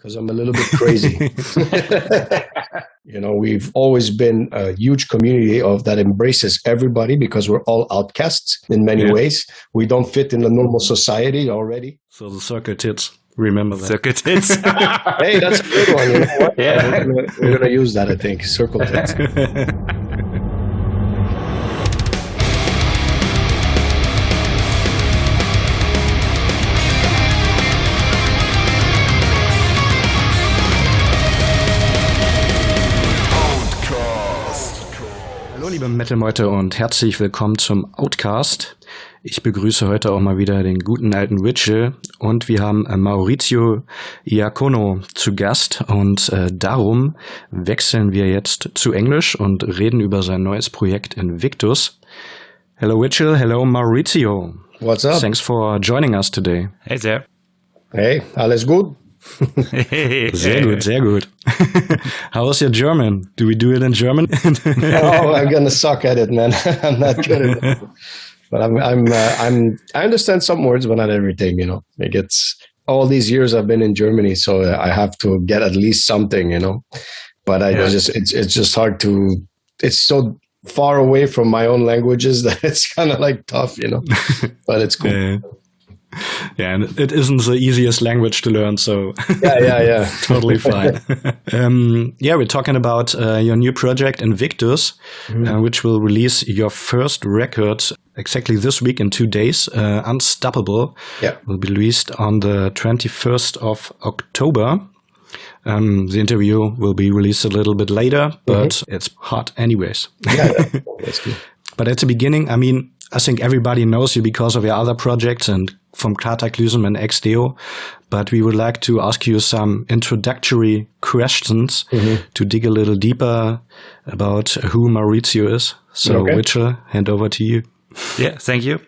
Because I'm a little bit crazy. We've always been a huge community that embraces everybody because we're all outcasts in many ways. We don't fit in the normal society already. So the circle tits. Remember that. Circle tits. Hey, that's a good one. You know what? Yeah. We're gonna use that, I think. Circle tits. Hallo liebe Metal-Meute und herzlich willkommen zum OVTCAST. Ich begrüße heute auch mal wieder den guten alten Witchel und wir haben Maurizio Iacono zu Gast und darum wechseln wir jetzt zu Englisch und reden über sein neues Projekt Invictus. Hello Witchel, hello Maurizio. What's up? Thanks for joining us today. Hey there. Hey, alles gut? Sehr gut, sehr gut. How is your German? Do we do it in German? Oh, I'm gonna suck at it, man. I'm not good at it. But I understand some words, but not everything. Like it's all these years I've been in Germany, so I have to get at least something. But it's just hard to. It's so far away from my own languages that it's kind of like tough, But it's cool. Yeah, and it isn't the easiest language to learn, so yeah. Totally fine. We're talking about your new project Invictus, which will release your first record exactly this week in 2 days. Unstoppable will be released on the 21st of October. The interview will be released a little bit later, but it's hot anyways. Yeah, that's good. But at the beginning, I think everybody knows you because of your other projects and from Kataklysm and XDO, but we would like to ask you some introductory questions to dig a little deeper about who Maurizio is. So, Witchel, hand over to you. Yeah, thank you.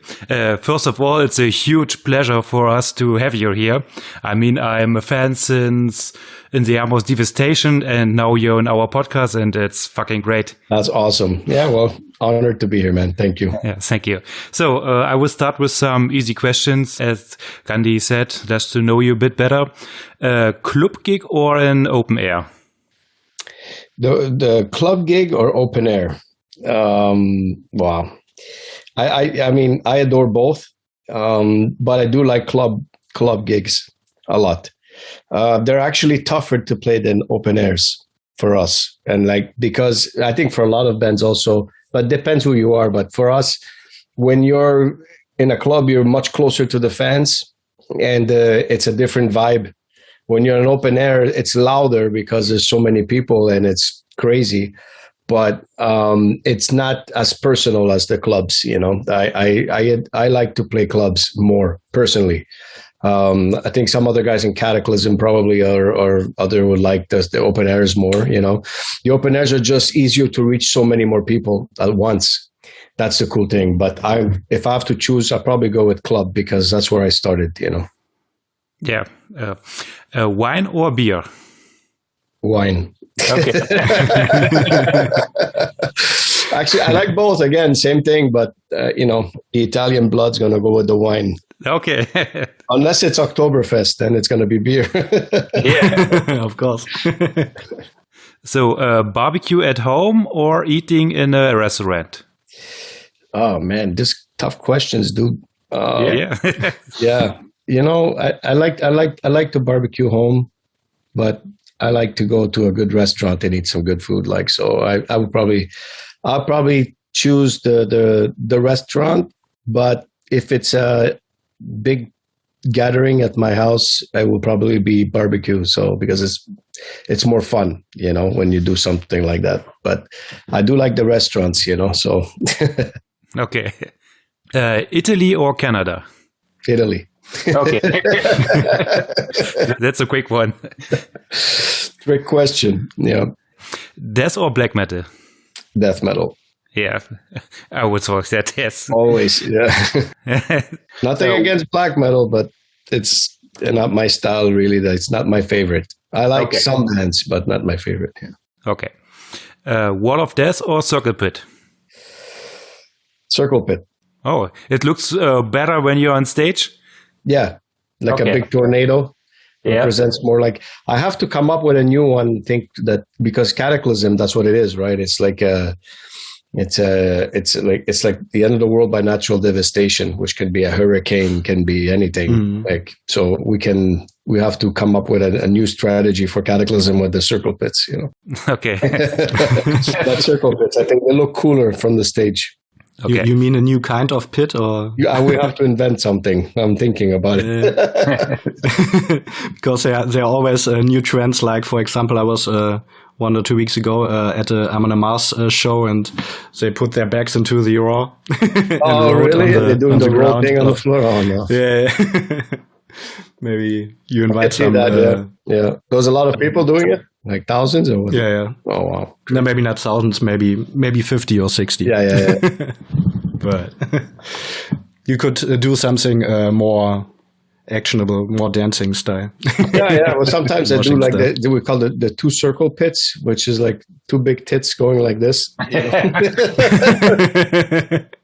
First of all, it's a huge pleasure for us to have you here. I'm a fan since In the Amos Devastation, and now you're in our podcast, and it's fucking great. That's awesome. Yeah, well, honored to be here, man. Thank you. Yeah, thank you. So I will start with some easy questions. As Gandhi said, just to know you a bit better. Club gig or an open air? The club gig or open air? Wow. I adore both, but I do like club gigs a lot. They're actually tougher to play than open airs for us, and because I think for a lot of bands also, but it depends who you are. But for us, when you're in a club, you're much closer to the fans, and it's a different vibe. When you're in open air, it's louder because there's so many people and it's crazy. But it's not as personal as the clubs, I like to play clubs more personally. I think some other guys in Kataklysm probably or other would like the open airs more. The open airs are just easier to reach so many more people at once. That's the cool thing. But if I have to choose, I'll probably go with club because that's where I started. Yeah, wine or beer? Wine. Okay. Actually, I like both. Again, same thing, but the Italian blood's gonna go with the wine. Okay. Unless it's Oktoberfest, then it's gonna be beer. Yeah, of course. So, barbecue at home or eating in a restaurant? Oh man, this tough questions, dude. Yeah. Yeah. I like to barbecue home, but I like to go to a good restaurant and eat some good food. So I'll probably choose the restaurant. But if it's a big gathering at my house, I will probably be barbecue. So because it's more fun, when you do something like that. But I do like the restaurants, so. Okay. Italy or Canada? Italy. Okay. That's a quick one. Trick question. Yeah. Death or black metal? Death metal. Yeah, I would say that, yes. Always, yeah. Nothing against black metal, but it's not my style, really. It's not my favorite. I like some bands, but not my favorite. Yeah. Okay. Wall of Death or Circle Pit? Circle Pit. Oh, it looks better when you're on stage? Yeah, like a big tornado. represents more like I have to come up with a new one. Think that because Kataklysm, that's what it is, right? It's like it's like the end of the world by natural devastation, which can be a hurricane, can be anything. Like so, we have to come up with a new strategy for Kataklysm with the circle pits. Okay. That circle pits, I think they look cooler from the stage. Okay. You mean a new kind of pit, or we have to invent something? I'm thinking about it. Because there are always new trends. Like, for example, I was 1 or 2 weeks ago at a I'm on a Mars show, and they put their backs into the raw. Oh, really? They're doing the raw thing on the floor? Oh, no. Yeah. Maybe you invite some. That, yeah. There's a lot of people doing it? Like thousands? Or what? Yeah. Oh, wow. No, maybe not thousands, maybe 50 or 60. Yeah. But you could do something more actionable, more dancing style. Yeah. Well, sometimes I do like we call it the two circle pits, which is like two big tits going like this.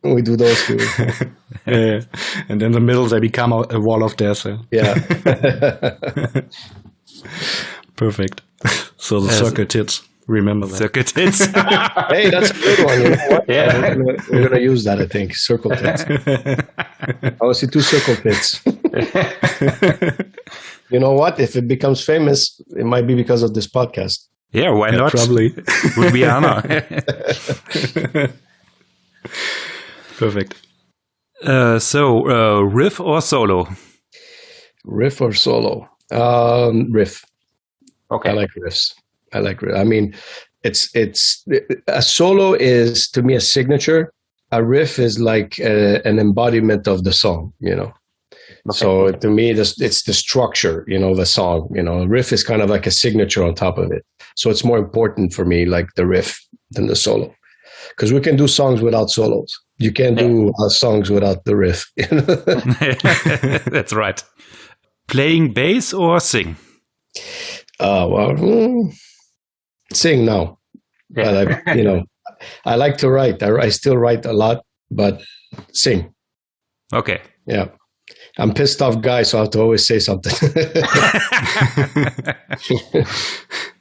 We do those too. Yeah. And in the middle, they become a wall of death. Yeah. Perfect. So the circle tits. Remember that. Circle tits. Hey, that's a good one. You know what? Yeah. We're going to use that, I think. Circle tits. I want to see two circle tits. You know what? If it becomes famous, it might be because of this podcast. Yeah, why not? Probably. Would be honor. Perfect. So, riff or solo? Riff or solo? Riff. Okay. I like riffs. I mean, it's a solo is to me a signature. A riff is like an embodiment of the song, Okay. So to me, it's the structure, the song. A riff is kind of like a signature on top of it. So it's more important for me, like the riff than the solo, because we can do songs without solos. You can't do songs without the riff. That's right. Playing bass or sing? Sing now. Yeah. I like to write. I still write a lot, but sing. Okay. Yeah. I'm a pissed off guy, so I have to always say something.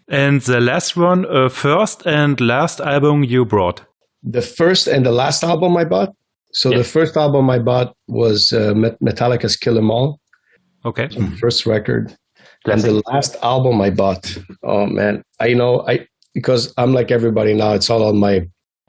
And the last one, first and last album you brought? The first and the last album I bought? So the first album I bought was Metallica's Kill 'Em All. Okay. First record. And the last album I bought, oh man, because I'm like everybody now, it's all on my...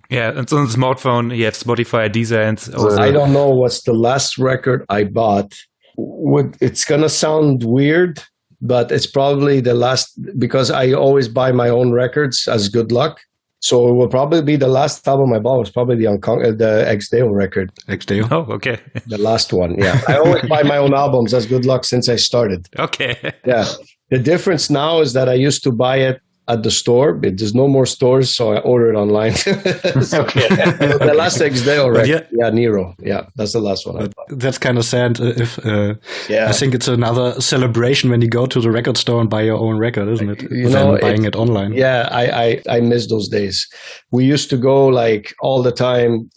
Yeah, it's on the smartphone, you have Spotify, Deezer, and... I don't know what's the last record I bought. It's going to sound weird, but it's probably the last, because I always buy my own records as good luck. So it will probably be the last album I bought was probably the Ex-Deo record. Ex-Deo? Oh, okay. The last one, yeah. I always buy my own albums as good luck since I started. Okay. Yeah. The difference now is that I used to buy it at the store, but there's no more stores, so I order it online. Okay. The last Ex-Deo record, Nero. Yeah, that's the last one I bought. That's kind of sad. I think it's another celebration when you go to the record store and buy your own record, isn't it? Than buying it online. Yeah, I miss those days. We used to go like all the time.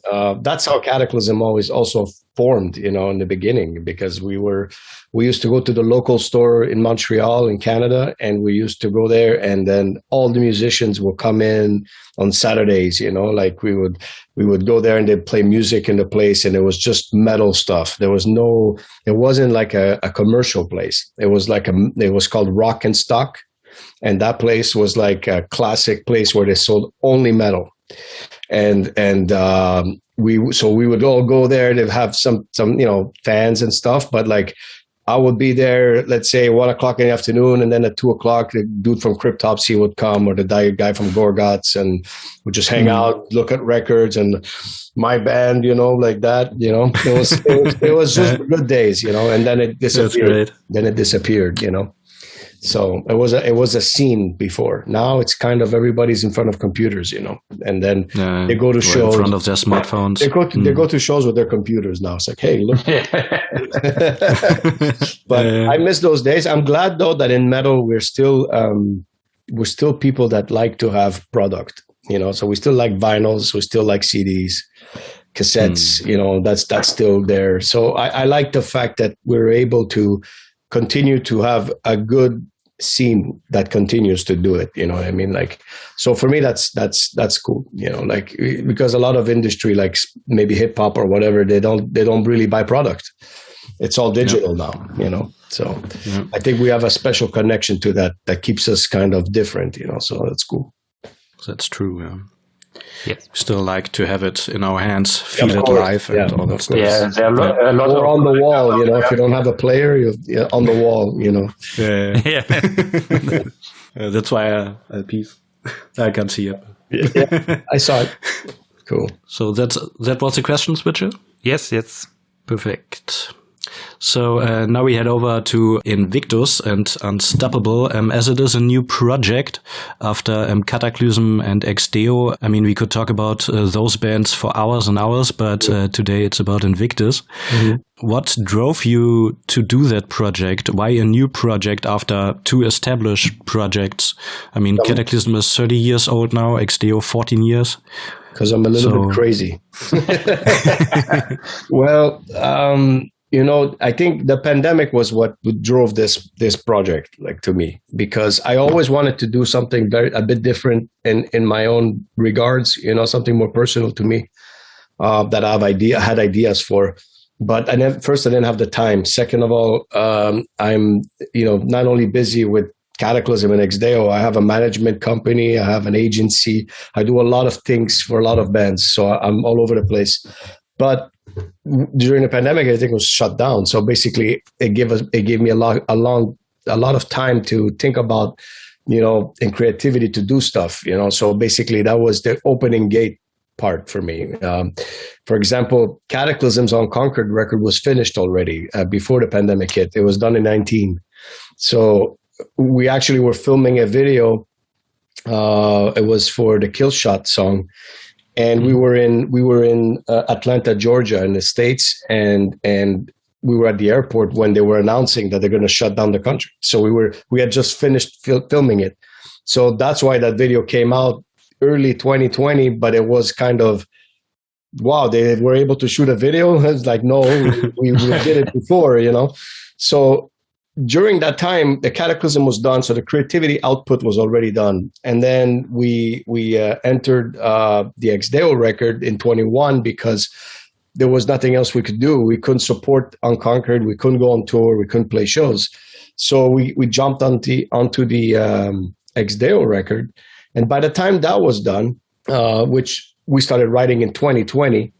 That's how Kataklysm always also formed, in the beginning, because we used to go to the local store in Montreal in Canada, and we used to go there, and then all the musicians will come in on Saturdays, like we would go there and they'd play music in the place, and it was just metal stuff. It wasn't like a commercial place. It was called Rock and Stock. And that place was like a classic place where they sold only metal. And we would all go there to have some fans and stuff, but like I would be there, let's say 1 o'clock in the afternoon, and then at 2 o'clock, the dude from Cryptopsy would come, or the guy from Gorguts, and we'd just hang out, look at records, and my band, like that, it was just good days, and then it disappeared. Then it disappeared, So it was a scene before. Now it's kind of everybody's in front of computers, and then they go to shows in front of their smartphones. They go to shows with their computers now. It's like, hey, look. But I miss those days. I'm glad though that in metal we're still people that like to have product. So we still like vinyls, we still like CDs, cassettes. That's still there. So I like the fact that we're able to continue to have a good scene that continues to do it. You know what I mean? Like, so for me, that's cool. You know, like, because a lot of industry, like maybe hip hop or whatever, they don't really buy product. It's all digital now, you know. So I think we have a special connection to that keeps us kind of different, you know. So that's cool. That's true. Yeah. Yes. Still like to have it in our hands, feel it live, and all that stuff. Yeah, there are a lot or on the wall, you know. If you don't have a player, you're on the wall, you know. Yeah. That's why a piece. I can't see it. Yeah, I saw it. Cool. So that was the question, Switcher? Yes. Perfect. So now we head over to Invictus and Unstoppable, as it is a new project after Kataklysm and Exdeo. I mean, we could talk about those bands for hours and hours, but today it's about Invictus. Mm-hmm. What drove you to do that project? Why a new project after two established projects? I mean, Kataklysm is 30 years old now, Exdeo 14 years. Because I'm a little bit crazy. Well, you know, I think the pandemic was what drove this project, like, to me, because I always wanted to do something a bit different in my own regards, you know, something more personal to me, that I had ideas for. But first, I didn't have the time. Second of all, I'm, you know, not only busy with Kataklysm and Exdeo, I have a management company, I have an agency, I do a lot of things for a lot of bands, so I'm all over the place. But during the pandemic, everything was shut down. So basically, it gave me a lot of time to think about, you know, and creativity to do stuff, you know. So basically, that was the opening gate part for me. For example, Kataklysm's Unconquered record was finished already before the pandemic hit. It was done in 2019. So we actually were filming a video. It was for the Kill Shot song. And we were in Atlanta, Georgia, in the States, and we were at the airport when they were announcing that they're going to shut down the country. So we had just finished filming it. So that's why that video came out early 2020. But it was kind of, wow, they were able to shoot a video. It's like, no, we did it before, you know. So during that time, the Kataklysm was done, so the creativity output was already done. And then we entered the Exdeo record in 21 because there was nothing else we could do. We couldn't support Unconquered. We couldn't go on tour. We couldn't play shows. So we jumped onto the Exdeo record. And by the time that was done, which we started writing in 2020,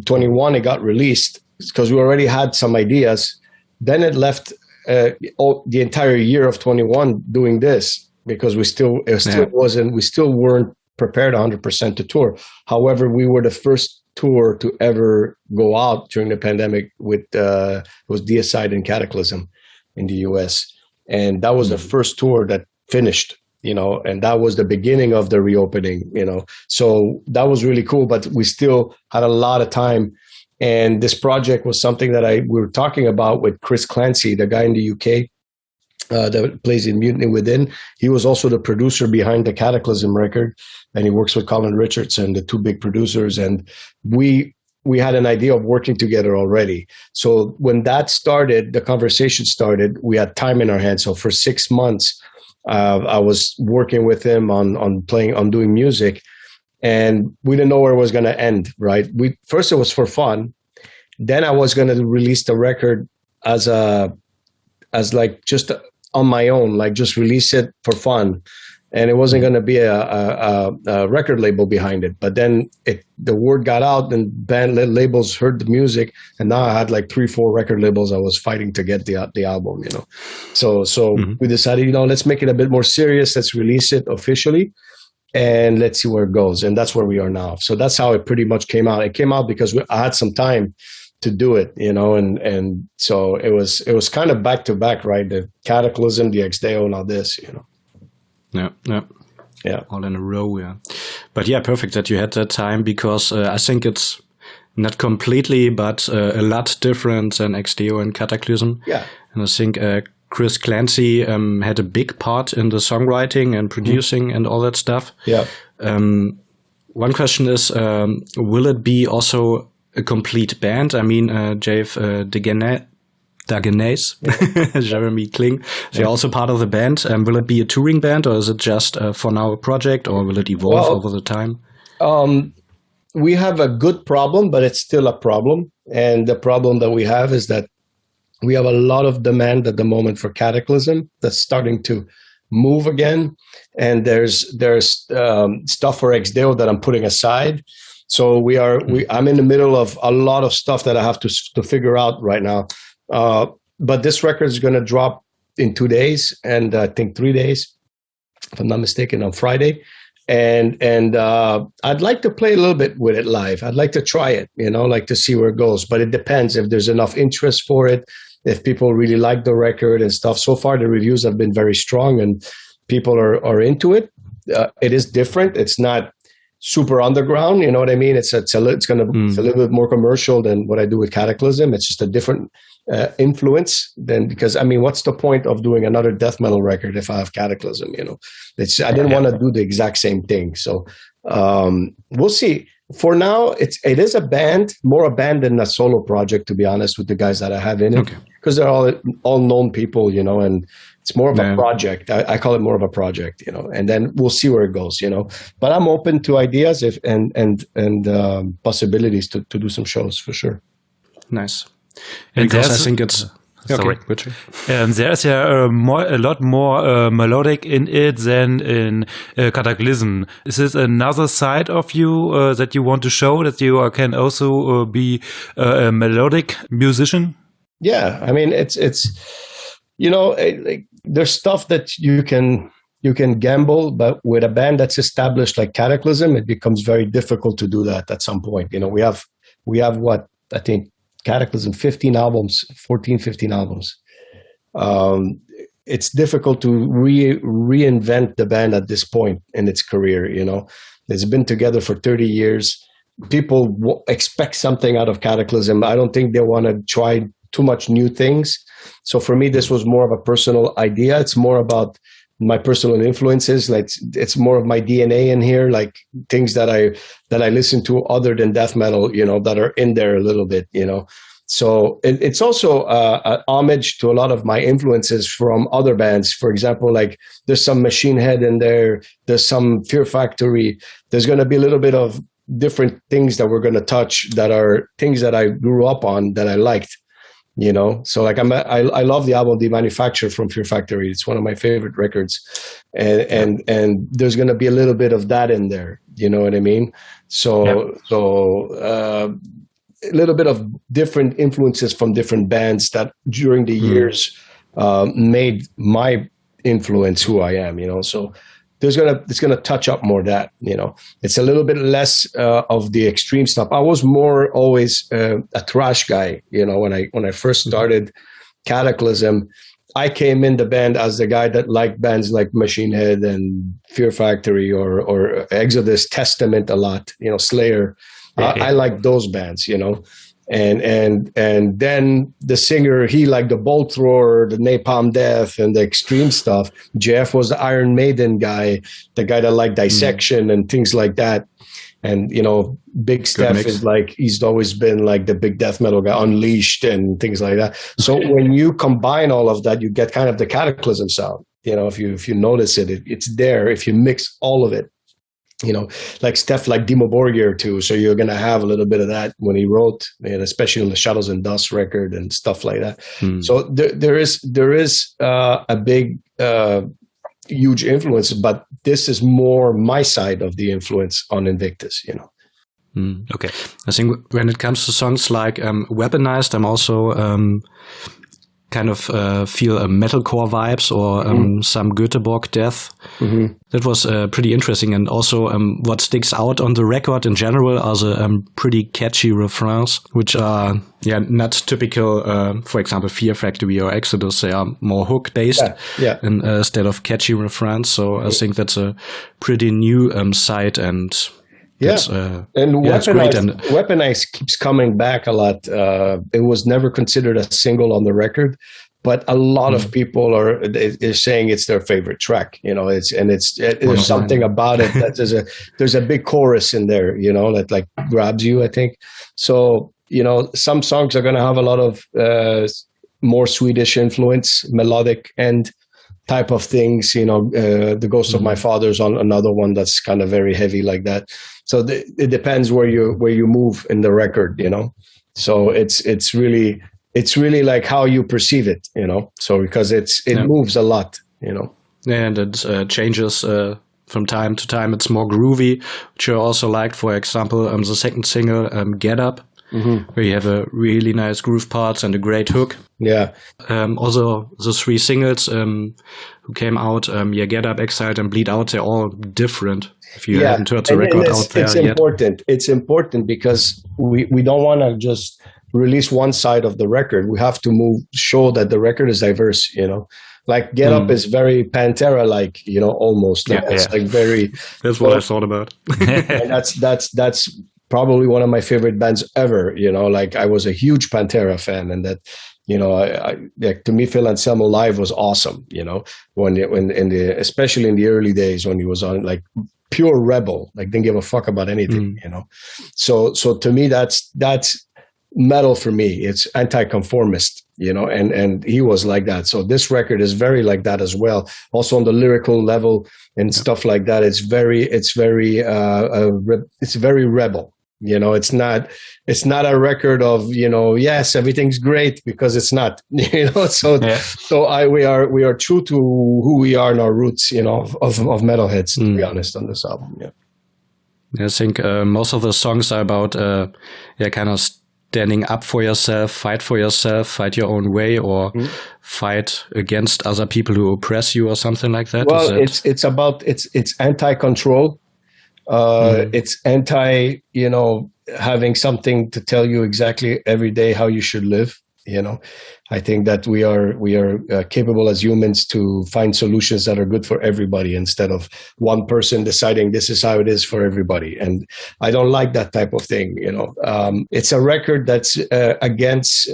21 it got released because we already had some ideas. Then it left the entire year of 21 doing this because we still weren't prepared 100% to tour. However, we were the first tour to ever go out during the pandemic with it was Deicide and Kataklysm in the US, and that was the first tour that finished, you know, and that was the beginning of the reopening, you know. So that was really cool, but we still had a lot of time. And this project was something that we were talking about with Chris Clancy, the guy in the UK that plays in Mutiny Within. He was also the producer behind the Kataklysm record, and he works with Colin Richardson, the two big producers. And we had an idea of working together already. So when that started, the conversation started, we had time in our hands. So for 6 months, I was working with him on doing music. And we didn't know where it was going to end, right? First, it was for fun. Then I was going to release the record as like just on my own, like just release it for fun. And it wasn't going to be a record label behind it. But then the word got out and band labels heard the music. And now I had like 3-4 record labels I was fighting to get the album, you know. So we decided, you know, let's make it a bit more serious. Let's release it officially. And let's see where it goes. And that's where we are now. So that's how it pretty much came out. It came out because I had some time to do it, you know, and so it was kind of back to back, right? The Kataklysm, the Exdeo, and all this, you know. Yeah. All in a row, yeah. But yeah, perfect that you had that time because I think it's not completely, but a lot different than Exdeo and Kataklysm. Yeah. And I think Chris Clancy had a big part in the songwriting and producing and all that stuff. Yeah. One question is, will it be also a complete band? I mean, Jave Dagenais, Jeremy Kling. They're also part of the band. Will it be a touring band, or is it just for now a project, or will it evolve over the time? We have a good problem, but it's still a problem. And the problem that we have is that we have a lot of demand at the moment for Kataklysm that's starting to move again. And there's stuff for XDEO that I'm putting aside. So I'm in the middle of a lot of stuff that I have to figure out right now. But this record is going to drop in 2 days, and I think 3 days, if I'm not mistaken, on Friday. And I'd like to play a little bit with it live. I'd like to try it, like to see where it goes. But it depends if there's enough interest for it, if people really like the record and stuff. So far, the reviews have been very strong, and people are into it. It is different. It's not super underground. You know what I mean? It's a little bit more commercial than what I do with Kataklysm. It's just a different influence because what's the point of doing another death metal record if I have Kataklysm? I didn't want to do the exact same thing. So we'll see. For now, it is a band, more a band than a solo project, to be honest, with the guys that I have in it, because they're all known people, and it's more of a project. I call it more of a project, and then we'll see where it goes, But I'm open to ideas and possibilities to do some shows for sure. Nice. And because I think it's sorry. There's a lot more melodic in it than in Kataklysm. Is this another side of you that you want to show, that you can also be a melodic musician? Yeah, it's there's stuff that you can gamble, but with a band that's established like Kataklysm, it becomes very difficult to do that at some point. We have what I think Kataklysm 15 albums. It's difficult to reinvent the band at this point in its career. It's been together for 30 years. People expect something out of Kataklysm. I don't think they want to try too much new things. So for me, this was more of a personal idea. It's more about my personal influences. Like it's more of my DNA in here, like things that I listen to other than death metal, that are in there a little bit, So it's also an homage to a lot of my influences from other bands. For example, like there's some Machine Head in there. There's some Fear Factory. There's going to be a little bit of different things that we're going to touch that are things that I grew up on that I liked. So like I love the album The Manufacturer from Fear Factory. It's one of my favorite records, and there's going to be a little bit of that in there. You know what I mean? So a little bit of different influences from different bands that during the years made my influence who I am. So it's gonna touch up more that. It's a little bit less of the extreme stuff. I was more always a thrash guy. When I first started Kataklysm, I came in the band as the guy that liked bands like Machine Head and Fear Factory or Exodus, Testament a lot. Slayer. I like those bands. And then the singer, he liked the Bolt Thrower, the Napalm Death, and the extreme stuff. Jeff was the Iron Maiden guy, the guy that liked Dissection and things like that. And, Big Steph is like, he's always been like the big death metal guy, Unleashed and things like that. So when you combine all of that, you get kind of the Kataklysm sound. If you notice it, it's there. If you mix all of it. Like Steph, like Dimmu Borgir too. So you're going to have a little bit of that when he wrote, and especially on the Shadows and Dust record and stuff like that. So there is a big, huge influence, but this is more my side of the influence on Invictus, Okay. I think when it comes to songs like Weaponized, I'm also kind of feel metalcore vibes or some Göteborg death. That was pretty interesting. And also what sticks out on the record in general are the pretty catchy refrains, which are not typical, for example, Fear Factory or Exodus. They are more hook-based instead of catchy refrains. So I think that's a pretty new side and... Weaponized keeps coming back a lot. It was never considered a single on the record, but a lot of people are saying it's their favorite track. There's something about it that there's a big chorus in there, that like grabs you, I think. So some songs are going to have a lot of more Swedish influence, melodic and type of things. The Ghost of My Father's on another one that's kind of very heavy like that. So it depends where you move in the record. So it's really like how you perceive it. So because it moves a lot. And it changes from time to time. It's more groovy, which I also liked. For example, the second single, Get Up, where you have a really nice groove parts and a great hook. Yeah. Also, the three singles who came out, Get Up, Exiled, and Bleed Out, they're all different. If you haven't heard the record out there yet. It's important because we don't want to just release one side of the record. We have to show that the record is diverse, Like Get Up is very Pantera-like, almost. It's like very. That's what I thought about. And that's probably one of my favorite bands ever. Like I was a huge Pantera fan, and that, to me, Phil Anselmo live was awesome. Especially in the early days when he was on, like pure rebel, like didn't give a fuck about anything. So to me, that's metal for me. It's anti-conformist. And he was like that. So this record is very like that as well. Also on the lyrical level and stuff like that. It's very rebel. It's not a record of, yes, everything's great, because it's not, so we are true to who we are and our roots, of metalheads, to be honest, on this album. Yeah. I think most of the songs are about, kind of standing up for yourself, fight your own way, or fight against other people who oppress you or something like that. Well, it's anti-control. It's anti, having something to tell you exactly every day how you should live. I think that we are capable as humans to find solutions that are good for everybody, instead of one person deciding this is how it is for everybody. And I don't like that type of thing. It's a record that's against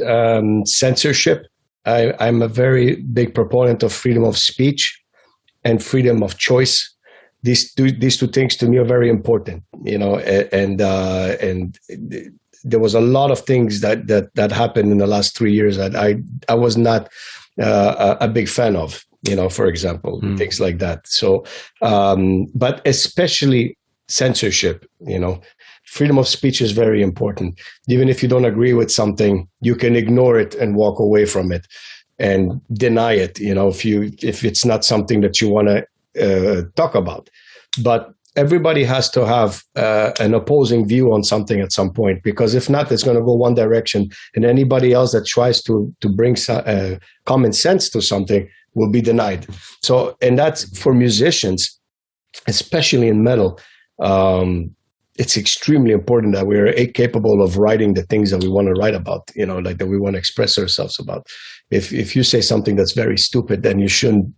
censorship. I'm a very big proponent of freedom of speech and freedom of choice. These two things to me are very important. And there was a lot of things that happened in the last 3 years that I was not a big fan of, for example, things like that. So, but especially censorship, freedom of speech is very important. Even if you don't agree with something, you can ignore it and walk away from it and deny it, if it's not something that you want to talk about. But everybody has to have an opposing view on something at some point, because if not, it's going to go one direction, and anybody else that tries to bring common sense to something will be denied. So, and that's for musicians, especially in metal. It's extremely important that we're capable of writing the things that we want to write about, like that we want to express ourselves about. If you say something that's very stupid, then you shouldn't,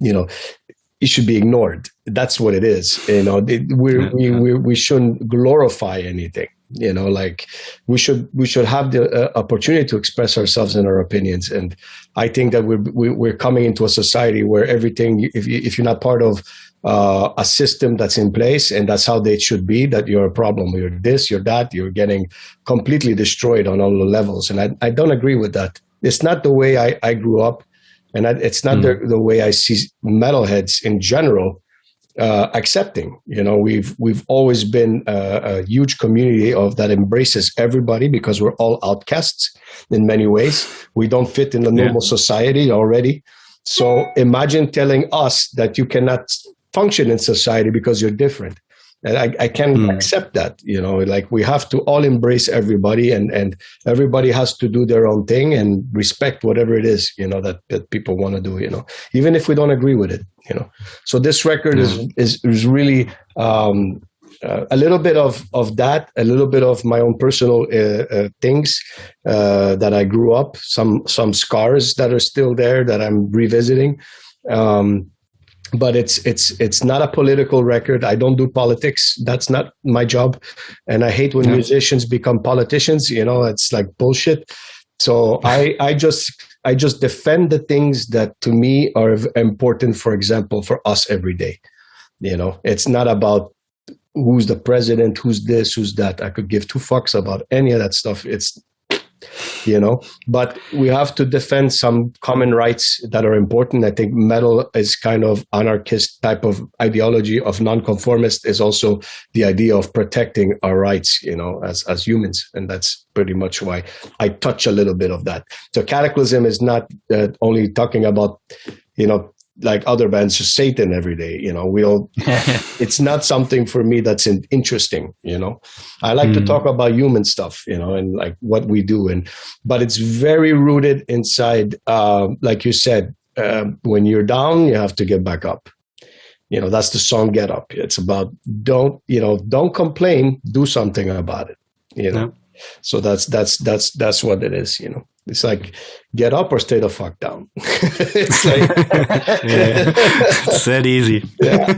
it should be ignored. That's what it is. We shouldn't glorify anything. Like we should have the opportunity to express ourselves and our opinions. And I think that we're coming into a society where everything, if you're not part of a system that's in place and that's how they should be, that you're a problem. You're this, you're that. You're getting completely destroyed on all the levels. And I don't agree with that. It's not the way I grew up. And it's not the way I see metalheads in general accepting. We've always been a huge community that embraces everybody, because we're all outcasts in many ways. We don't fit in the normal society already. So imagine telling us that you cannot function in society because you're different. And I can't accept that, like we have to all embrace everybody, and everybody has to do their own thing and respect whatever it is, that people want to do, even if we don't agree with it, So this record is really a little bit of that, a little bit of my own personal things that I grew up, some scars that are still there that I'm revisiting. But it's not a political record. I don't do politics. That's not my job. And I hate when musicians become politicians, it's like bullshit. So I just defend the things that to me are important, for example, for us every day. It's not about who's the president, who's this, who's that. I could give two fucks about any of that stuff. but we have to defend some common rights that are important. I think metal is kind of anarchist type of ideology of nonconformist is also the idea of protecting our rights, as humans. And that's pretty much why I touch a little bit of that. So Kataklysm is not only talking about, like other bands, just Satan every day. It's not something for me that's interesting. I like to talk about human stuff, and like what we do, but it's very rooted inside. Like you said, when you're down, you have to get back up. That's the song "Get Up." It's about don't complain, do something about it. Yeah. So that's what it is. It's like get up or stay the fuck down. It's like it's that easy. Yeah,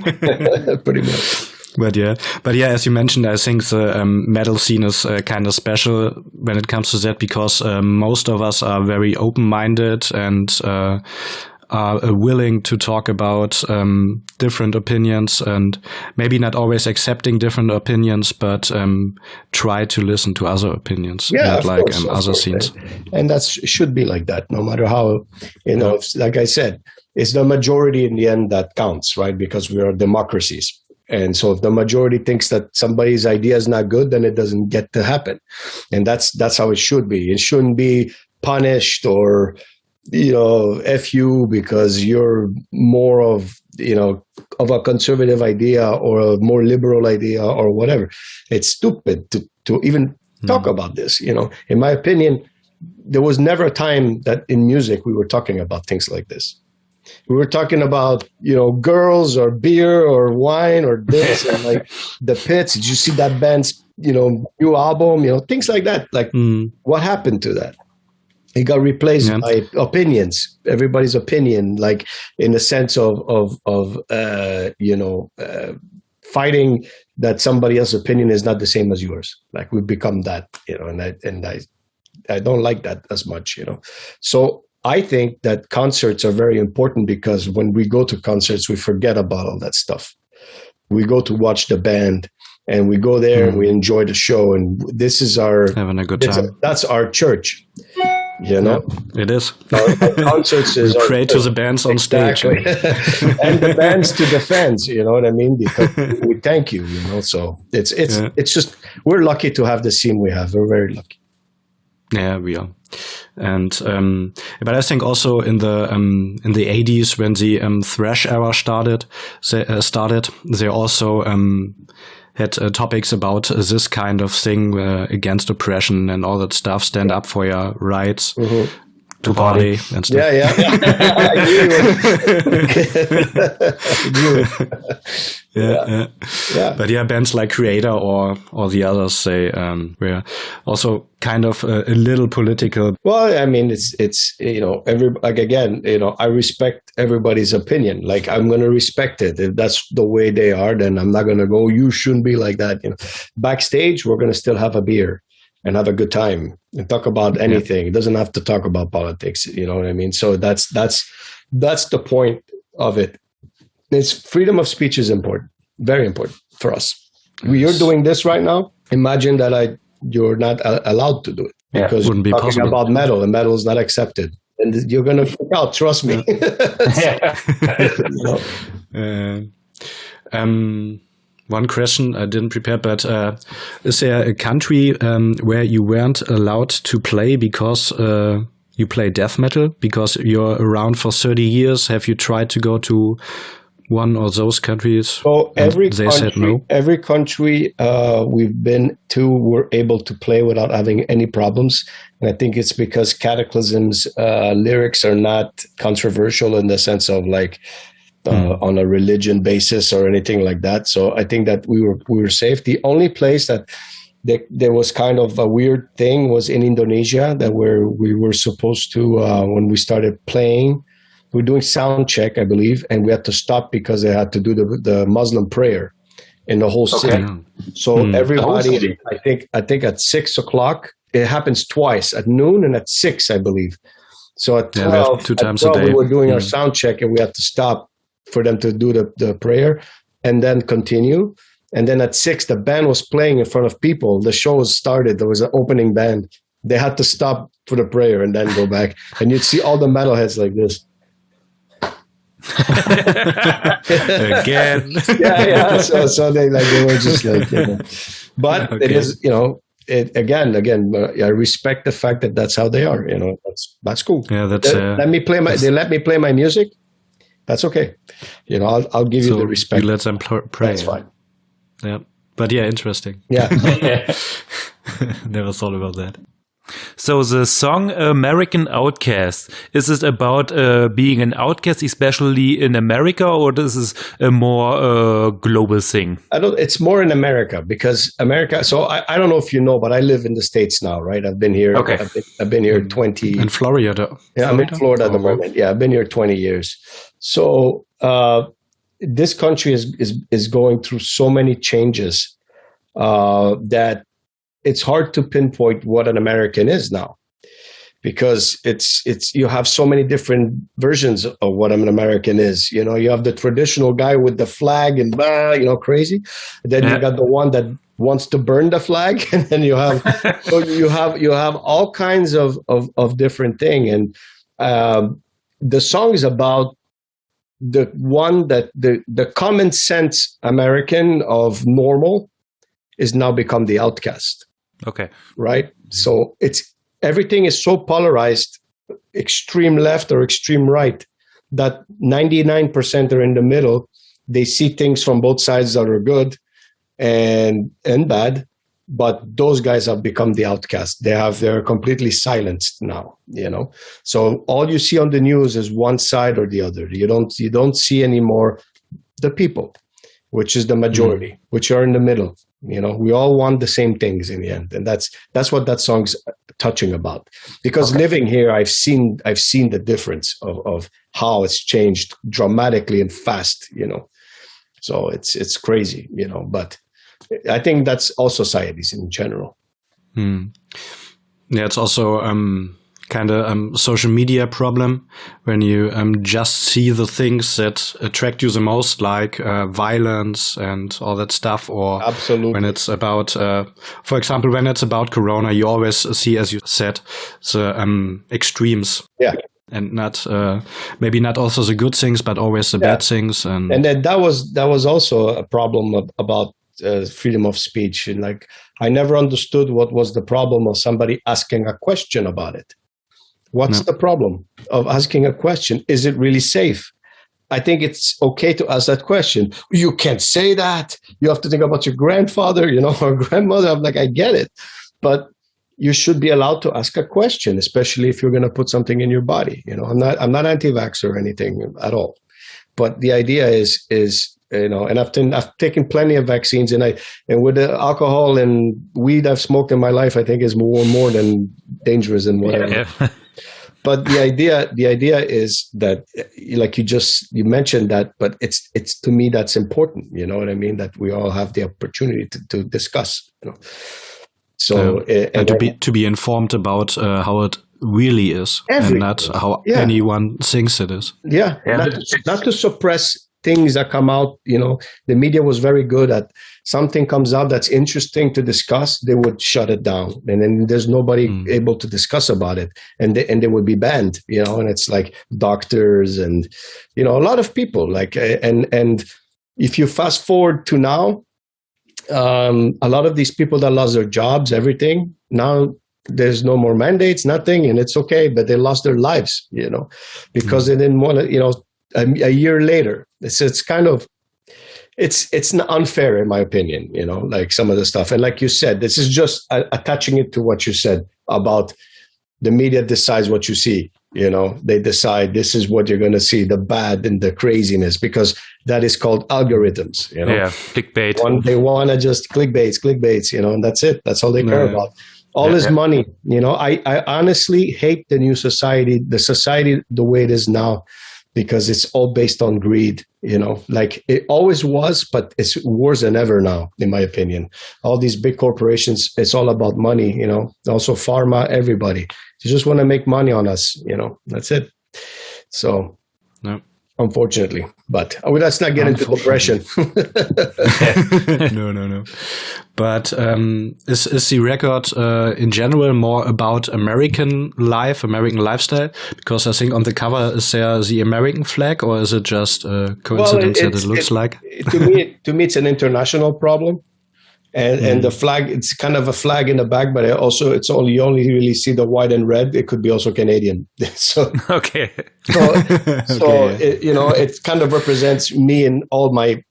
pretty much. But yeah, as you mentioned, I think the metal scene is kind of special when it comes to that because most of us are very open-minded and are willing to talk about different opinions and maybe not always accepting different opinions, but try to listen to other opinions, not like other scenes. And that should be like that, no matter how, like I said, it's the majority in the end that counts, right? Because we are democracies. And so if the majority thinks that somebody's idea is not good, then it doesn't get to happen. And that's how it should be. It shouldn't be punished or F you because you're more of a conservative idea or a more liberal idea or whatever. It's stupid to even talk about this. In my opinion, there was never a time that in music we were talking about things like this. We were talking about, girls or beer or wine or this and like the Pits. Did you see that band's, new album? Things like that. Like what happened to that? It got replaced by opinions, everybody's opinion, like in the sense of fighting that somebody else's opinion is not the same as yours. Like we've become that, and I don't like that as much, So I think that concerts are very important because when we go to concerts, we forget about all that stuff. We go to watch the band and we go there and we enjoy the show. And this is having a good time. That's our church. Yeah, it is. Our concerts is pray to the bands on stage, and the bands to the fans. You know what I mean? Because we thank you. So it's just we're lucky to have the scene we have. We're very lucky. Yeah, we are. And but I think also in the 80s when the thrash era started, they also had topics about this kind of thing against oppression and all that stuff. Stand up for your rights. To party and stuff. Yeah. Yeah. But yeah, bands like Creator or the others, they were also kind of a little political. Well, I mean, it's I respect everybody's opinion. Like I'm going to respect it. If that's the way they are, then I'm not going to go, you shouldn't be like that. Backstage, we're going to still have a beer and have a good time and talk about anything. Yeah. It doesn't have to talk about politics. You know what I mean? So that's the point of it. It's freedom of speech is important, very important for us. You're doing this right now. Imagine that you're not allowed to do it because wouldn't be talking possible. about metal and metal is not accepted. And you're going to freak out. Trust me. One question I didn't prepare, but is there a country where you weren't allowed to play because you play death metal? Because you're around for 30 years. Have you tried to go to one of those countries? So every country we've been to, we're able to play without having any problems. And I think it's because Kataklysm's lyrics are not controversial in the sense of like, on a religion basis or anything like that. So I think that we were safe. The only place that there was kind of a weird thing was in Indonesia, that where we were supposed to, when we started playing, we were doing sound check, I believe, and we had to stop because they had to do the Muslim prayer in the whole city. So everybody, I think at 6 o'clock, it happens twice, at noon and at 6, I believe. So at 12, two times a day. We were doing our sound check and we had to stop for them to do the prayer and then continue. And then at 6, the band was playing in front of people. The show was started. There was an opening band They had to stop for the prayer and then go back. And you'd see all the metalheads like this. Again. Yeah. So they were just like, but okay. It is, again, I respect the fact that that's how they are. That's cool. Yeah, that's. They let me play my music. That's okay. I'll give you the respect. You let them pray. That's fine. Yeah, but yeah, interesting. Yeah. Never thought about that. So the song American Outcast, is it about being an outcast, especially in America, or this is a more global thing? It's more in America, because America. So I don't know if you know, but I live in the States now, right? I've been here. Okay. I've been here 20. In Florida. Yeah, I'm in Florida at the moment. Yeah, I've been here 20 years. So this country is going through so many changes that it's hard to pinpoint what an American is now, because it's you have so many different versions of what an American is. You have the traditional guy with the flag and crazy. Then you got the one that wants to burn the flag, and then you have so you have all kinds of different thing. And the song is about the one that the common sense American of normal is now become the outcast. Okay. Right. So everything is so polarized, extreme left or extreme right, that 99% are in the middle. They see things from both sides that are good and bad, but those guys have become the outcast. They're completely silenced now, So all you see on the news is one side or the other. You don't see anymore the people, which is the majority, which are in the middle. We all want the same things in the end, and that's what that song's touching about. Because living here, I've seen the difference of how it's changed dramatically and fast. So it's crazy. But I think that's all societies in general. Yeah, it's also kind of social media problem when you just see the things that attract you the most, like violence and all that stuff. Or absolutely, when it's about, for example, when it's about Corona, you always see, as you said, the extremes. Yeah. And not maybe not also the good things, but always the bad things. And then that was also a problem about freedom of speech. And I never understood what was the problem of somebody asking a question about it. What's the problem of asking a question? Is it really safe? I think it's okay to ask that question. You can't say that. You have to think about your grandfather, or grandmother. I'm like, I get it, but you should be allowed to ask a question, especially if you're going to put something in your body. I'm not anti-vax or anything at all, but the idea is and I've taken plenty of vaccines, and with the alcohol and weed I've smoked in my life, I think is more than dangerous than whatever. Yeah. But the idea is that, like you mentioned that, but it's to me that's important. You know what I mean? That we all have the opportunity to discuss. So and to be informed about how it really is, and not how anyone thinks it is. Yeah. Not to suppress things that come out. The media was very good at something comes out that's interesting to discuss, they would shut it down, and then there's nobody able to discuss about it, and they would be banned. And it's like doctors and a lot of people and if you fast forward to now, a lot of these people that lost their jobs, everything, now there's no more mandates, nothing, and it's okay, but they lost their lives, because they didn't want to, a year later. It's kind of, it's unfair in my opinion, like some of the stuff. And like you said, this is just attaching it to what you said about the media decides what you see. They decide this is what you're going to see, the bad and the craziness, because that is called algorithms. Yeah, clickbait. They want to just clickbaits, and that's it. That's all they care about. All is money. I honestly hate the new society, the way it is now, because it's all based on greed, like it always was, but it's worse than ever now, in my opinion. All these big corporations, it's all about money, also pharma, everybody. They just want to make money on us, that's it. So, unfortunately. But let's not get into depression. No. But is the record in general more about American life, American lifestyle? Because I think on the cover, is there the American flag, or is it just a coincidence that it looks like? To me, it's an international problem. And the flag, it's kind of a flag in the back, but you only really see the white and red. It could be also Canadian. So okay. It kind of represents me and all my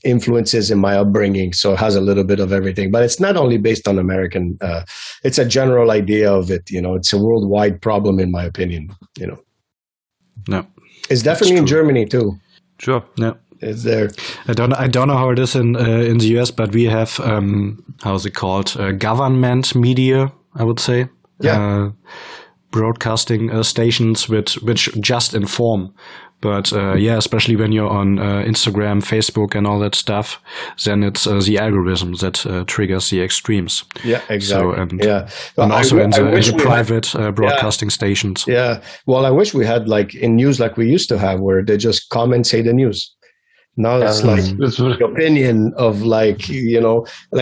influences in my upbringing. So it has a little bit of everything, but it's not only based on American. It's a general idea of it. It's a worldwide problem, in my opinion. No, it's definitely in Germany too. Sure. No. Is there? I don't know how it is in the US, but we have how's it called? Government media, I would say. Yeah. Broadcasting stations which just inform. But especially when you're on Instagram, Facebook, and all that stuff, then it's the algorithm that triggers the extremes. Yeah, exactly. And also in the private broadcasting stations. Yeah. Well, I wish we had like in news like we used to have, where they just come and say the news. Now it's like the opinion of like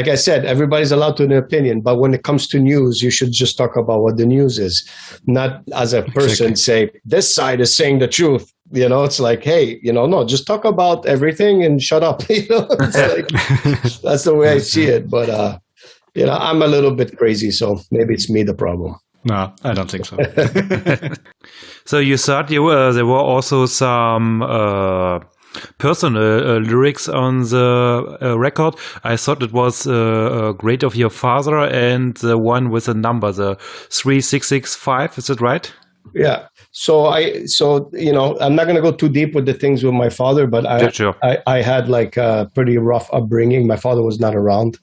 I said, everybody's allowed to an opinion, but when it comes to news, you should just talk about what the news is, not as a person say this side is saying the truth. It's like, hey, no, just talk about everything and shut up. It's like, that's the way I see it. But I'm a little bit crazy, so maybe it's me the problem. No, I don't think so. So you said there were also some personal lyrics on the record. I thought it was great of your father, and the one with the number, the 3665. Is it right? Yeah. So I'm not going to go too deep with the things with my father, but I had like a pretty rough upbringing. My father was not around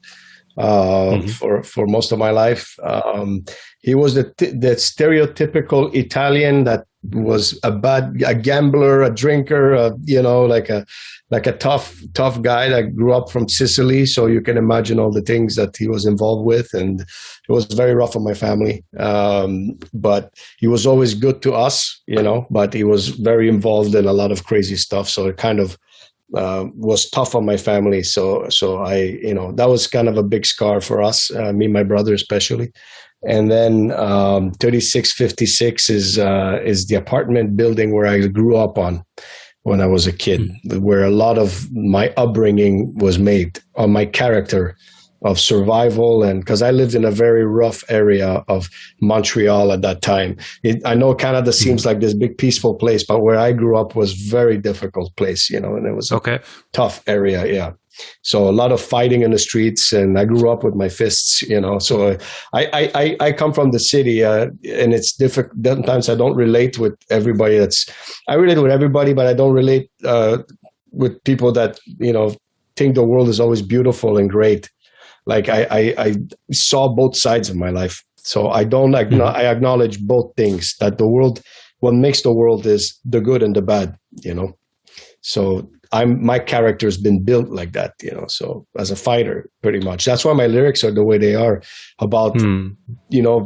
for most of my life. He was the stereotypical Italian that was a gambler, a drinker, like a tough guy that grew up from Sicily. So you can imagine all the things that he was involved with, and it was very rough on my family. But he was always good to us, but he was very involved in a lot of crazy stuff. So it kind of was tough on my family. So I, that was kind of a big scar for us, me and my brother especially. And then 3656 is the apartment building where I grew up on when I was a kid, where a lot of my upbringing was made on my character of survival. And because I lived in a very rough area of Montreal at that time. I know Canada seems like this big peaceful place, but where I grew up was a very difficult place, and it was a tough area. Yeah. So a lot of fighting in the streets, and I grew up with my fists, so I come from the city, and it's difficult. Sometimes I don't relate with everybody I relate with everybody, but I don't relate with people that, think the world is always beautiful and great. Like I saw both sides of my life. So I don't, I acknowledge both things, that the world, what makes the world is the good and the bad, So my character has been built like that, so as a fighter, pretty much. That's why my lyrics are the way they are, about,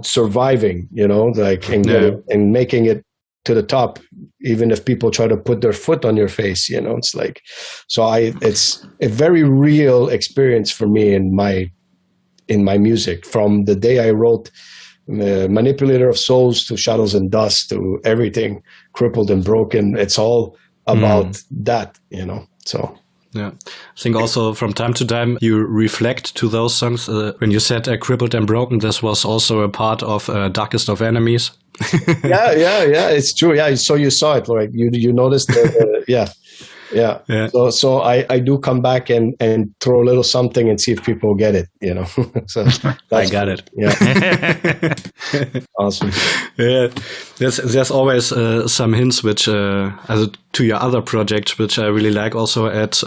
surviving, and making it to the top, even if people try to put their foot on your face, it's like, so it's a very real experience for me in my music, from the day I wrote Manipulator of Souls to Shadows and Dust to everything, Crippled and Broken. It's all about that, so. Yeah, I think also from time to time you reflect to those songs. When you said Crippled and Broken, this was also a part of Darkest of Enemies. yeah, it's true. Yeah, so you saw it, right? You noticed that, yeah. So I do come back and throw a little something and see if people get it, So I got it. Yeah. Awesome. Yeah, there's always some hints which to your other project, which I really like also at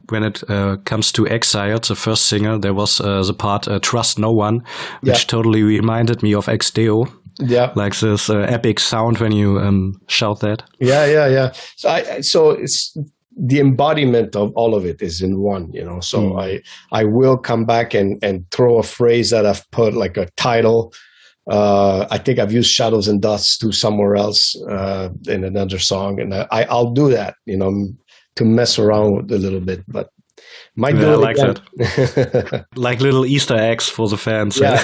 when it comes to Exile, the first single, there was the part Trust No One, which totally reminded me of Ex Deo. Yeah, like this epic sound when you shout that. Yeah. So it's the embodiment of all of it is in one, So I will come back and throw a phrase that I've put, like a title I think I've used Shadows and Dust to somewhere else in another song, and I'll do that, to mess around with a little bit, but might do it like again. that. Like little Easter eggs for the fans. Yeah.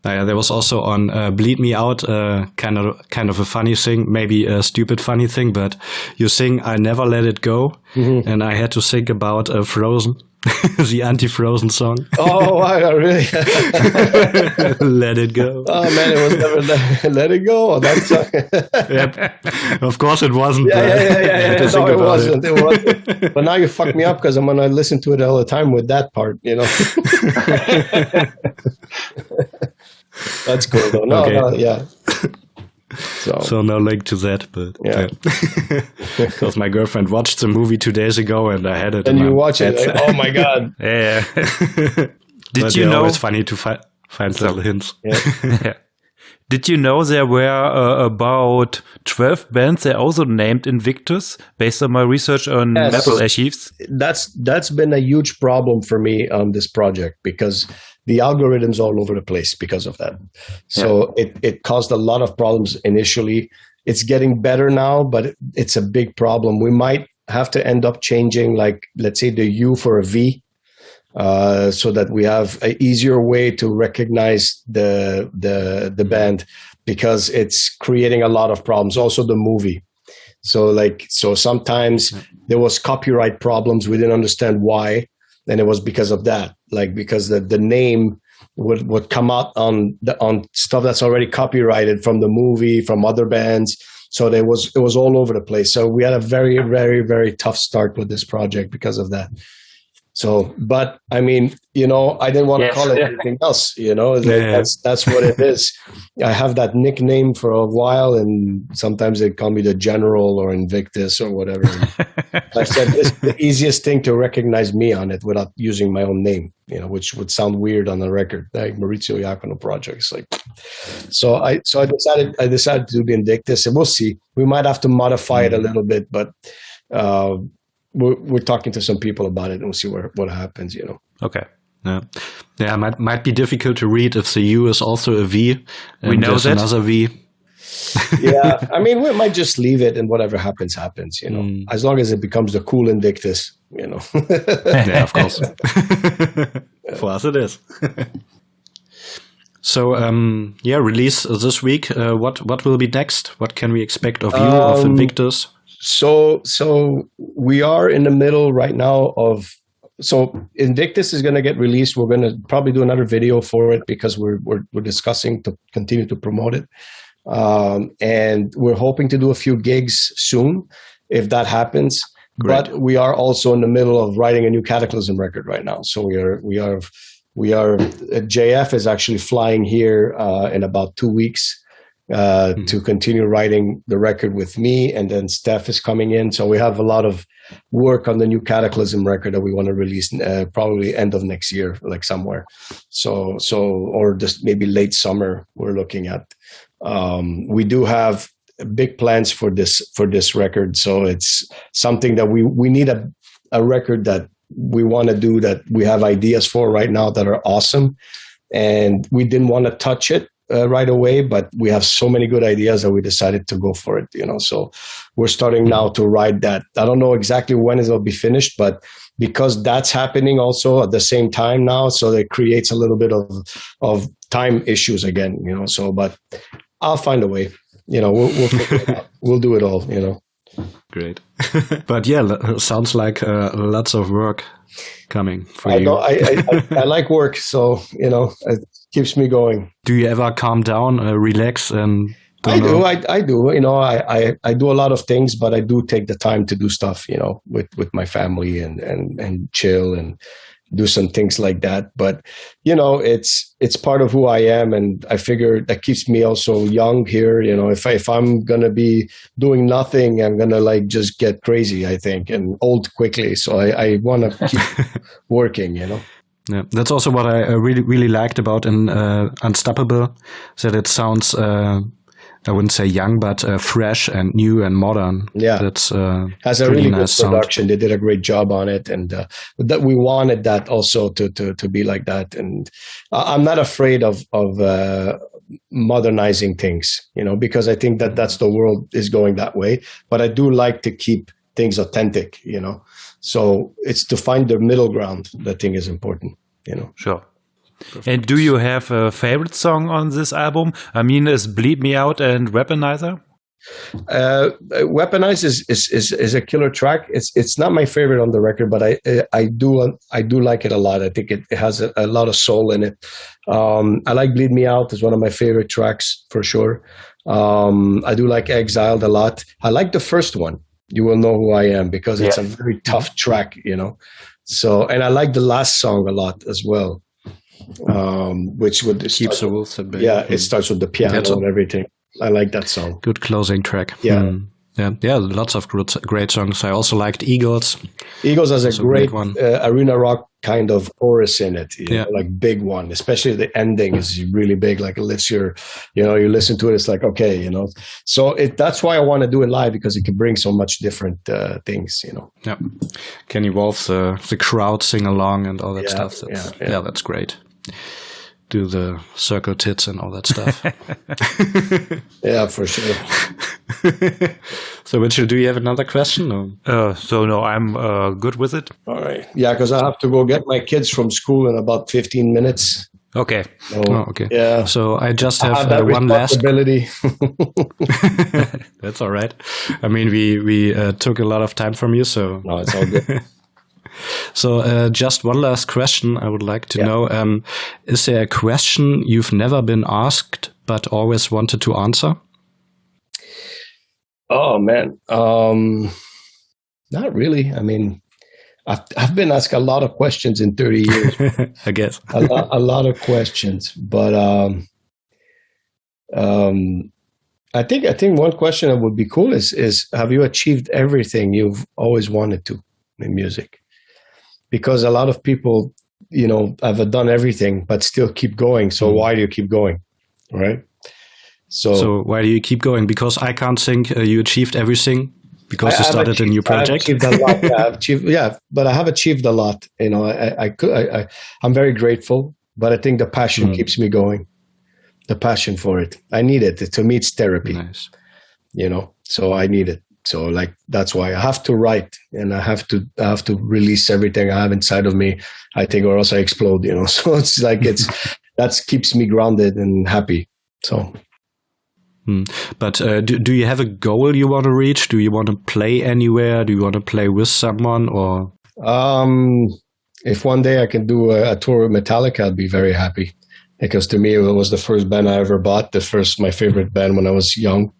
There was also on Bleed Me Out, kind of a funny thing, maybe a stupid funny thing, but you sing I Never Let It Go, and I had to think about Frozen, the anti-Frozen song. Oh, wow, really? Let it go. Oh, man, it was Never Let It Go. Oh, that song. Yep. Of course it wasn't. Yeah. No, it wasn't. It wasn't. But now you fucked me up because I'm going to listen to it all the time with that part, That's cool, though. No, yeah. So no link to that, but yeah. Because my girlfriend watched the movie 2 days ago, and I had it. And you watch it, like, oh my god! Yeah. Did you know? It's funny to find little hints. Yeah. Did you know there were about 12 bands they also named Invictus based on my research on metal archives? That's been a huge problem for me on this project because the algorithm's all over the place because of that. So it caused a lot of problems initially. It's getting better now, but it's a big problem. We might have to end up changing, like, let's say the U for a V, so that we have an easier way to recognize the band, because it's creating a lot of problems. Also the movie. So sometimes there was copyright problems. We didn't understand why. And it was because of that, because the name would come out on stuff that's already copyrighted from the movie, from other bands. So it was all over the place. So we had a very, very, very tough start with this project because of that. So, but I mean, I didn't want to call it anything else, that's what it is. I have that nickname for a while, and sometimes they call me the General or Invictus or whatever. I said it's the easiest thing to recognize me on it without using my own name, which would sound weird on the record, like Maurizio Iacono projects. So I decided to do the Invictus, and we'll see. We might have to modify it a little bit, but we're talking to some people about it, and we'll see what happens. Okay. Yeah. Might be difficult to read if the U is also a V. We know that. Another V. Yeah, I mean, we might just leave it, and whatever happens, as long as it becomes the cool Invictus, Yeah, of course. For us it is. So, release this week. What will be next? What can we expect of you, of Invictus? So we are in the middle right now of. So Invictus is going to get released. We're going to probably do another video for it because we're discussing to continue to promote it, and we're hoping to do a few gigs soon if that happens. Great. But we are also in the middle of writing a new Kataklysm record right now. So we are. JF is actually flying here in about 2 weeks. To continue writing the record with me, and then Steph is coming in. So we have a lot of work on the new Kataklysm record that we want to release probably end of next year, somewhere. So or just maybe late summer we're looking at. We do have big plans for this record. So it's something that we need a record that we want to do, that we have ideas for right now that are awesome, and we didn't want to touch it right away, but we have so many good ideas that we decided to go for it, so we're starting now to write that. I don't know exactly when it will be finished, but because that's happening also at the same time now, so it creates a little bit of time issues again, so, but I'll find a way, we'll figure it out. We'll do it all, Great. But yeah, sounds like lots of work coming for you. I like work, so, it keeps me going. Do you ever calm down, relax, and I do. I do a lot of things, but I do take the time to do stuff, with my family and chill and do some things like that. But, it's part of who I am. And I figure that keeps me also young here. If I'm going to be doing nothing, I'm going to just get crazy, I think, and old quickly. So I want to keep working, Yeah, that's also what I really, really liked about Unstoppable, that it sounds I wouldn't say young, but fresh and new and modern. Yeah, that's has a really nice good production. Sound. They did a great job on it, and that we wanted that also to be like that. And I'm not afraid of modernizing things, because I think that's the world is going that way. But I do like to keep things authentic, So it's to find the middle ground that thing is important, Sure. And do you have a favorite song on this album? I mean, is Bleed Me Out and Weaponizer? Weaponize is a killer track. It's not my favorite on the record, but I do like it a lot. I think it has a lot of soul in it. I like Bleed Me Out. It's one of my favorite tracks for sure. I do like Exiled a lot. I like the first one, You Will Know Who I Am, because it's a very tough track, So, and I like the last song a lot as well. Which would Keeps the Wolves at Bay. Yeah, it starts with the piano and everything. I like that song. Good closing track. Yeah. Yeah, lots of great songs. I also liked Eagles. Eagles has a great one. Arena rock kind of chorus in it, like big one. Especially the ending is really big. Like it lifts your, you listen to it, it's like, okay, So that's why I want to do it live, because it can bring so much different things, Yeah, can involve the crowd sing along and all that stuff. Yeah, that's great. Do the circle tits and all that stuff. Yeah, for sure. So, Mitchell, do you have another question? So no, I'm good with it. All right. Yeah, because I have to go get my kids from school in about 15 minutes. Okay. So, okay. Yeah. So I just have one last responsibility. That's all right. I mean, we took a lot of time from you, so no, it's all good. So just one last question I would like to know. Is there a question you've never been asked but always wanted to answer? Oh, man. Not really. I mean, I've been asked a lot of questions in 30 years. I guess. a lot of questions. But I think one question that would be cool is have you achieved everything you've always wanted to in music? Because a lot of people, have done everything, but still keep going. So why do you keep going? Right? So why do you keep going? Because I can't think you achieved everything because you started a new project. I've achieved a lot. But I have achieved a lot. I'm very grateful, but I think the passion keeps me going. The passion for it. I need it. To me, it's therapy. Nice. So I need it. So that's why I have to write, and I have to release everything I have inside of me, I think, or else I explode, So it's like that keeps me grounded and happy. So. But do you have a goal you want to reach? Do you want to play anywhere? Do you want to play with someone, or? If one day I can do a tour with Metallica, I'd be very happy, because to me it was the first band I ever bought. My favorite band when I was young.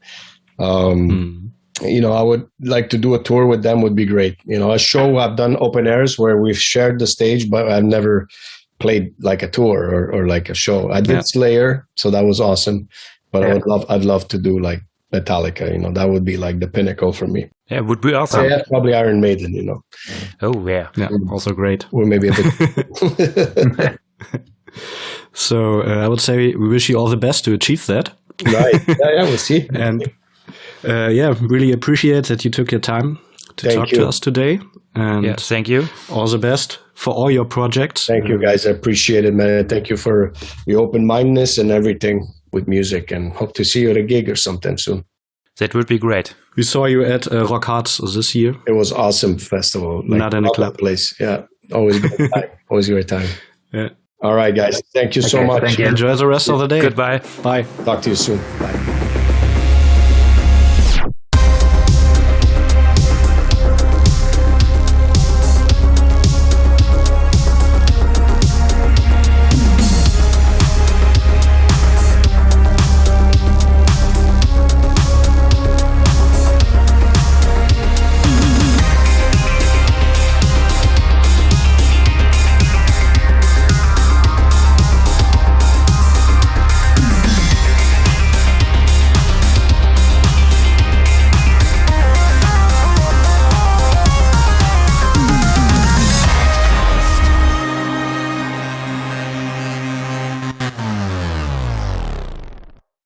I would like to do a tour with them. Would be great. A show, I've done open airs where we've shared the stage, but I've never played like a tour or like a show. I did Slayer, so that was awesome. But I'd love to do like Metallica. That would be like the pinnacle for me. Yeah, it would be awesome. Yeah, probably Iron Maiden. Oh yeah, also great. Or maybe a bit. So I would say we wish you all the best to achieve that. Right. Yeah, we'll see. And really appreciate that you took your time to talk to us today. And thank you. All the best for all your projects. Thank you, guys. I appreciate it, man. Thank you for your open-mindedness and everything with music, and hope to see you at a gig or something soon. That would be great. We saw you at Rock Hearts this year. It was awesome festival. Not in a club. Place. Yeah. Always a great time. Always a great time. Yeah. All right, guys. Thank you so much. Thank you. Enjoy the rest of the day. Goodbye. Bye. Talk to you soon. Bye.